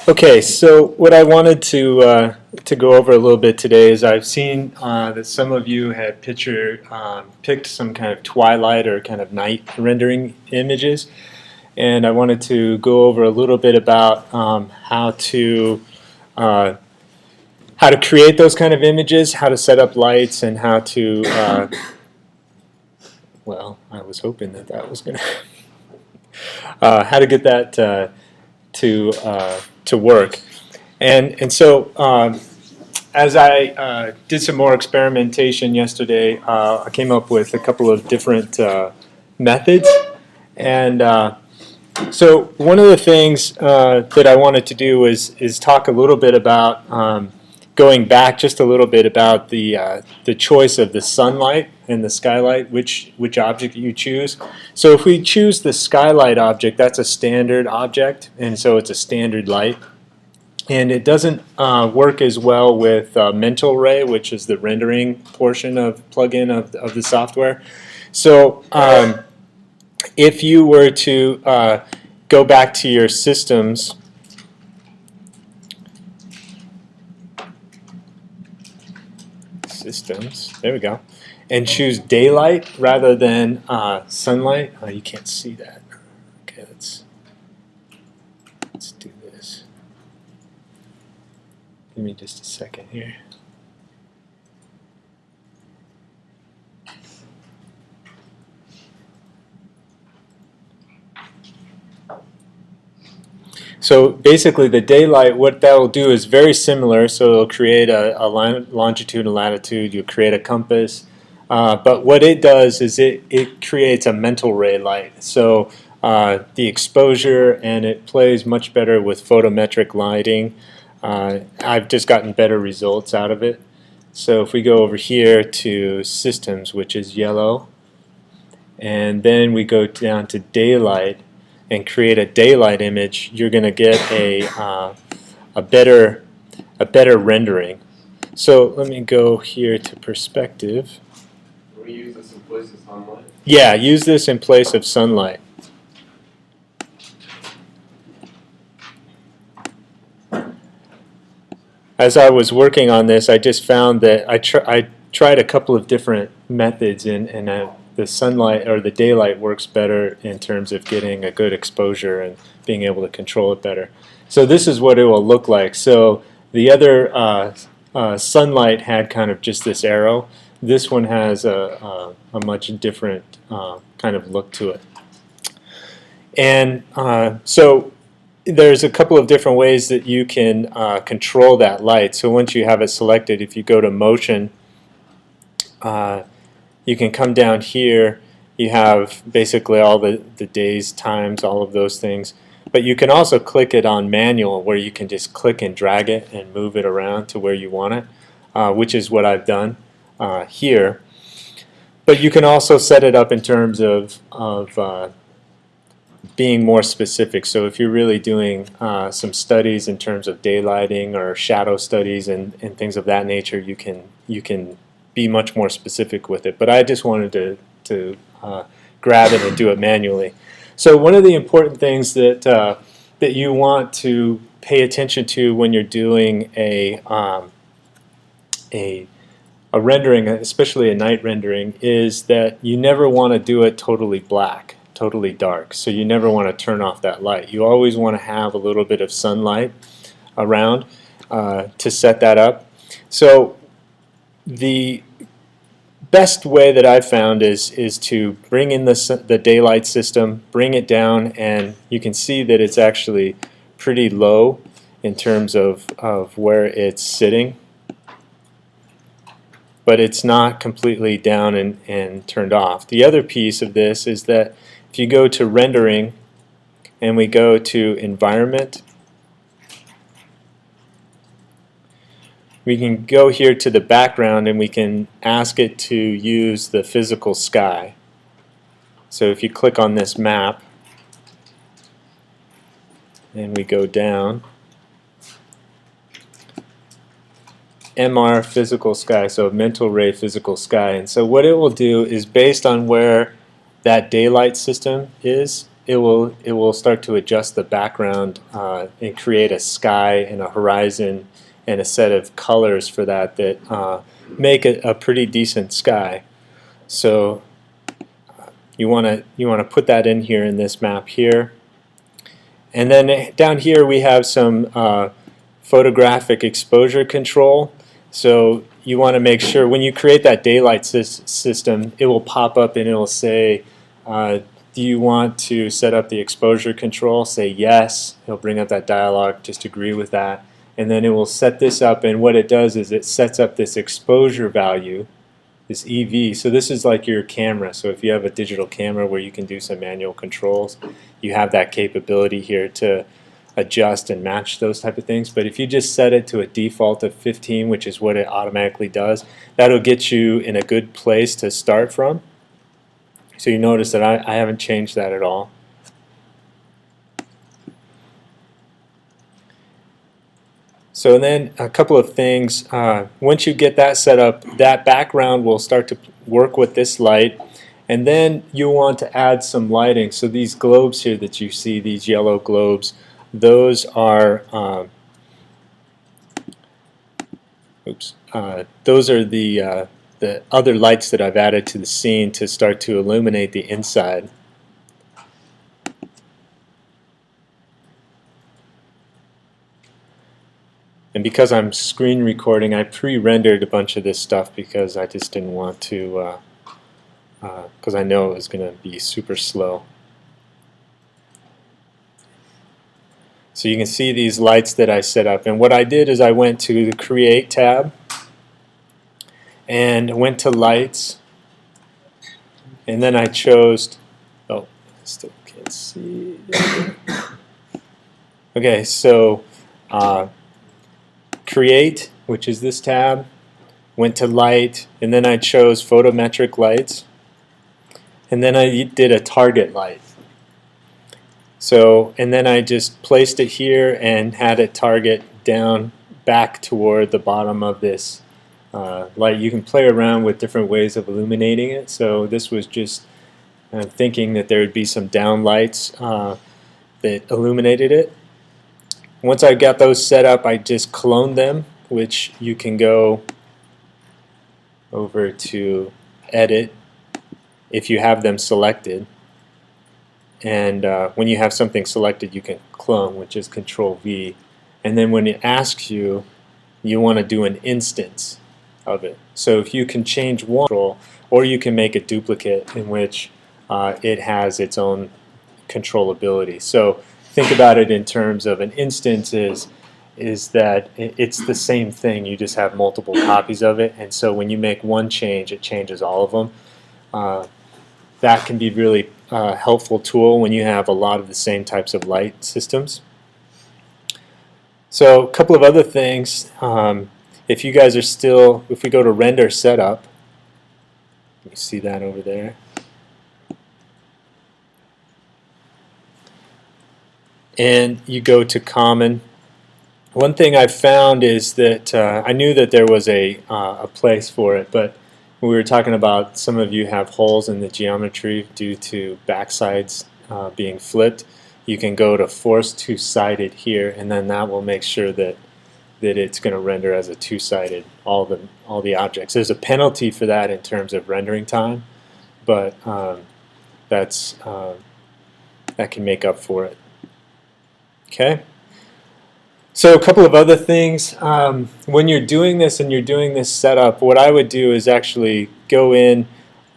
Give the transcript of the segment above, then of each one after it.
Okay, so what I wanted to go over a little bit today is I've seen that some of you had picked some kind of twilight or kind of night rendering images, and I wanted to go over a little bit about uh, how to create those kind of images, how to set up lights, and how to well, I was hoping that that was going to how to get that to work. And so as I did some more experimentation yesterday, I came up with a couple of different methods. And so one of the things that I wanted to do is talk a little bit about going back just a little bit about the choice of the sunlight and the skylight, which object you choose. So if we choose the skylight object, that's a standard object, and so it's a standard light. And it doesn't work as well with mental ray, which is the rendering portion of plugin of the software. So if you were to go back to your systems, there we go, and choose daylight rather than sunlight. Oh, you can't see that. Okay, let's do this. Give me just a second here. So basically the daylight, what that will do is very similar. So it'll create a longitude and latitude. You'll create a compass. But what it does is it creates a mental ray light. So the exposure, and it plays much better with photometric lighting. I've just gotten better results out of it. So if we go over here to systems, which is yellow, and then we go down to daylight and create a daylight image, you're going to get a better rendering. So let me go here to perspective. Can we use this in place of sunlight? Yeah, use this in place of sunlight. As I was working on this, I just found that I tried a couple of different methods, and the sunlight or the daylight works better in terms of getting a good exposure and being able to control it better. So this is what it will look like. So the other sunlight had kind of just this arrow. This one has a much different kind of look to it. And so there's a couple of different ways that you can control that light. So once you have it selected, if you go to motion, you can come down here. You have basically all the days, times, all of those things. But you can also click it on manual, where you can just click and drag it and move it around to where you want it, which is what I've done here. But you can also set it up in terms of being more specific. So if you're really doing some studies in terms of daylighting or shadow studies and things of that nature, you can be much more specific with it. But I just wanted to grab it and do it manually. So one of the important things that you want to pay attention to when you're doing a rendering, especially a night rendering, is that you never want to do it totally black, totally dark. So you never want to turn off that light. You always want to have a little bit of sunlight around to set that up. So the best way that I've found is to bring in the daylight system, bring it down, and you can see that it's actually pretty low in terms of where it's sitting. But it's not completely down and turned off. The other piece of this is that if you go to rendering and we go to environment, we can go here to the background and we can ask it to use the physical sky. So if you click on this map and we go down, MR physical sky, so mental ray physical sky. And so what it will do is, based on where that daylight system is, it will start to adjust the background and create a sky and a horizon and a set of colors for that make a pretty decent sky. So you want to put that in here in this map here. And then down here we have some photographic exposure control. So you want to make sure when you create that daylight system, it will pop up and it will say, do you want to set up the exposure control? Say yes. It'll bring up that dialog, just agree with that. And then it will set this up, and what it does is it sets up this exposure value, this EV. So this is like your camera. So if you have a digital camera where you can do some manual controls, you have that capability here to adjust and match those type of things. But if you just set it to a default of 15, which is what it automatically does, that'll get you in a good place to start from. So you notice that I haven't changed that at all. So then a couple of things. Once you get that set up, that background will start to work with this light. And then you want to add some lighting. So these globes here that you see, these yellow globes, those are the other lights that I've added to the scene to start to illuminate the inside. And because I'm screen recording, I pre-rendered a bunch of this stuff because I just didn't want to, because I know it was going to be super slow. So you can see these lights that I set up. And what I did is I went to the Create tab and went to Lights. And then I chose, oh, I still can't see. Okay, so Create, which is this tab, went to Light, and then I chose Photometric Lights. And then I did a target light. So, and then I just placed it here and had it target down back toward the bottom of this light. You can play around with different ways of illuminating it. So this was just thinking that there would be some down lights that illuminated it. Once I got those set up, I just cloned them, which you can go over to Edit if you have them selected. And when you have something selected, you can clone, which is Control V. And then when it asks you, you want to do an instance of it. So if you can change one control, or you can make a duplicate in which it has its own controllability. So think about it in terms of an instance is that it's the same thing. You just have multiple copies of it. And so when you make one change, it changes all of them. That can be really helpful tool when you have a lot of the same types of light systems. So a couple of other things. If you guys are still, if we go to Render Setup, you see that over there. And you go to Common. One thing I found is that I knew that there was a place for it, but we were talking about some of you have holes in the geometry due to backsides being flipped. You can go to Force Two-Sided here, and then that will make sure that it's going to render as a two-sided all the objects. There's a penalty for that in terms of rendering time, but that can make up for it. Okay. So a couple of other things. When you're doing this and you're doing this setup, what I would do is actually go in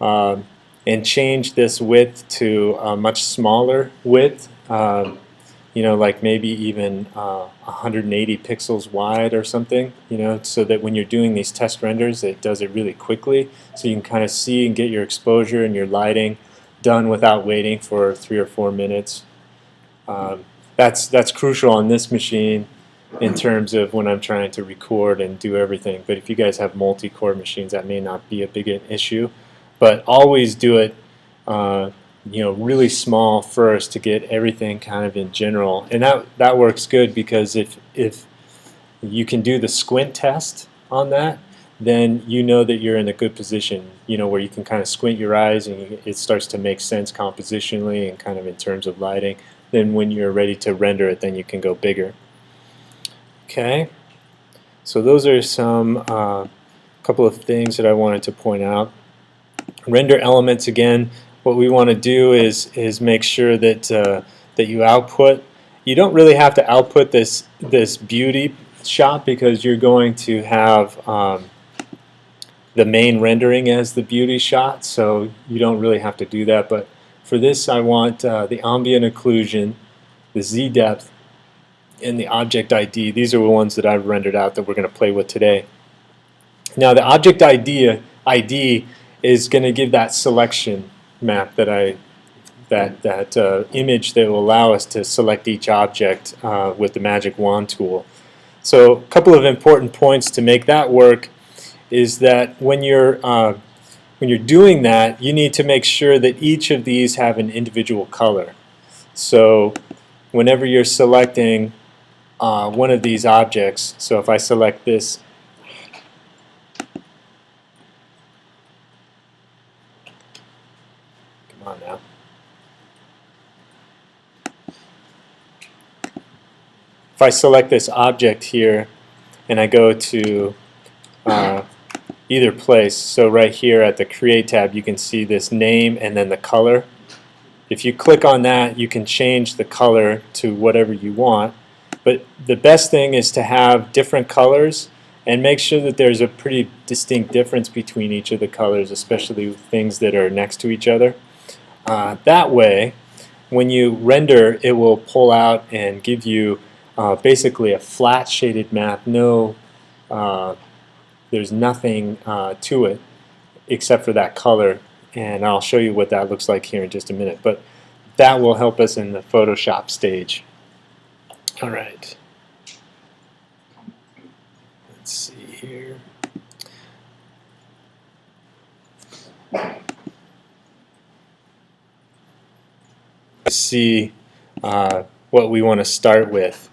and change this width to a much smaller width. You know, like maybe even 180 pixels wide or something, you know, so that when you're doing these test renders, it does it really quickly. So you can kind of see and get your exposure and your lighting done without waiting for 3 or 4 minutes. That's crucial on this machine in terms of when I'm trying to record and do everything. But if you guys have multi-core machines, that may not be a big issue. But always do it you know, really small first to get everything kind of in general. And that works good because if you can do the squint test on that, then you know that you're in a good position, you know, where you can kind of squint your eyes and it starts to make sense compositionally and kind of in terms of lighting. Then when you're ready to render it, then you can go bigger. Okay, so those are some couple of things that I wanted to point out. Render elements, again, what we want to do is make sure that that you output. You don't really have to output this beauty shot because you're going to have the main rendering as the beauty shot, so you don't really have to do that. But for this, I want the ambient occlusion, the Z depth, and the object ID. These are the ones that I've rendered out that we're going to play with today. Now the object ID is going to give that selection map that that image that will allow us to select each object with the magic wand tool. So a couple of important points to make that work is that when you're doing that, you need to make sure that each of these have an individual color. So whenever you're selecting one of these objects, so if I select this, come on now. If I select this object here and I go to either place, so right here at the Create tab you can see this name and then the color. If you click on that, you can change the color to whatever you want, but the best thing is to have different colors and make sure that there's a pretty distinct difference between each of the colors, especially things that are next to each other. That way, when you render, it will pull out and give you basically a flat shaded map. There's nothing to it except for that color, and I'll show you what that looks like here in just a minute. But that will help us in the Photoshop stage. All right. Let's see here. Let's see what we want to start with.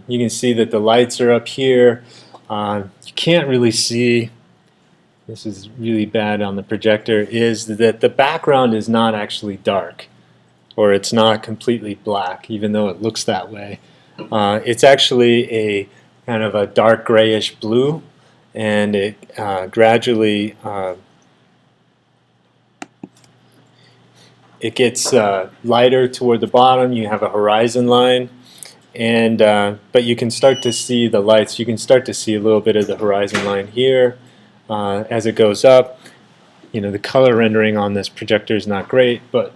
You can see that the lights are up here. You can't really see, this is really bad on the projector, is that the background is not actually dark, or it's not completely black, even though it looks that way. It's actually a kind of a dark grayish blue, and it gradually it gets lighter toward the bottom. You have a horizon line, and but you can start to see the lights. You can start to see a little bit of the horizon line here as it goes up. You know, the color rendering on this projector is not great, but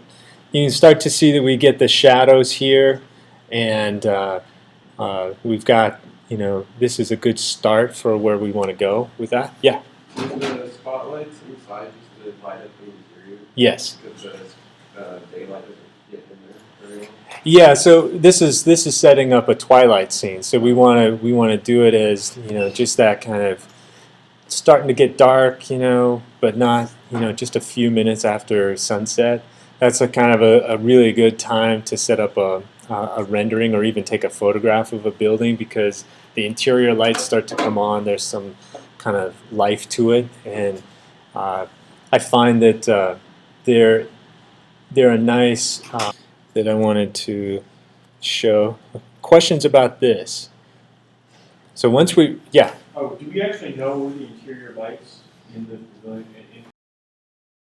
you can start to see that we get the shadows here, and we've got, you know, this is a good start for where we want to go with that. Yeah. Use the spotlights inside just to light up the interior. Yes. Because the daylight doesn't get in there very well. Yeah, so this is setting up a twilight scene. So we want to do it as, you know, just that kind of starting to get dark, you know, but not, you know, just a few minutes after sunset. That's a kind of a really good time to set up a rendering or even take a photograph of a building, because the interior lights start to come on. There's some kind of life to it, and I find that they're a nice that I wanted to show. Questions about this? So once we, yeah. Oh, do we actually know where the interior lights in the pavilion?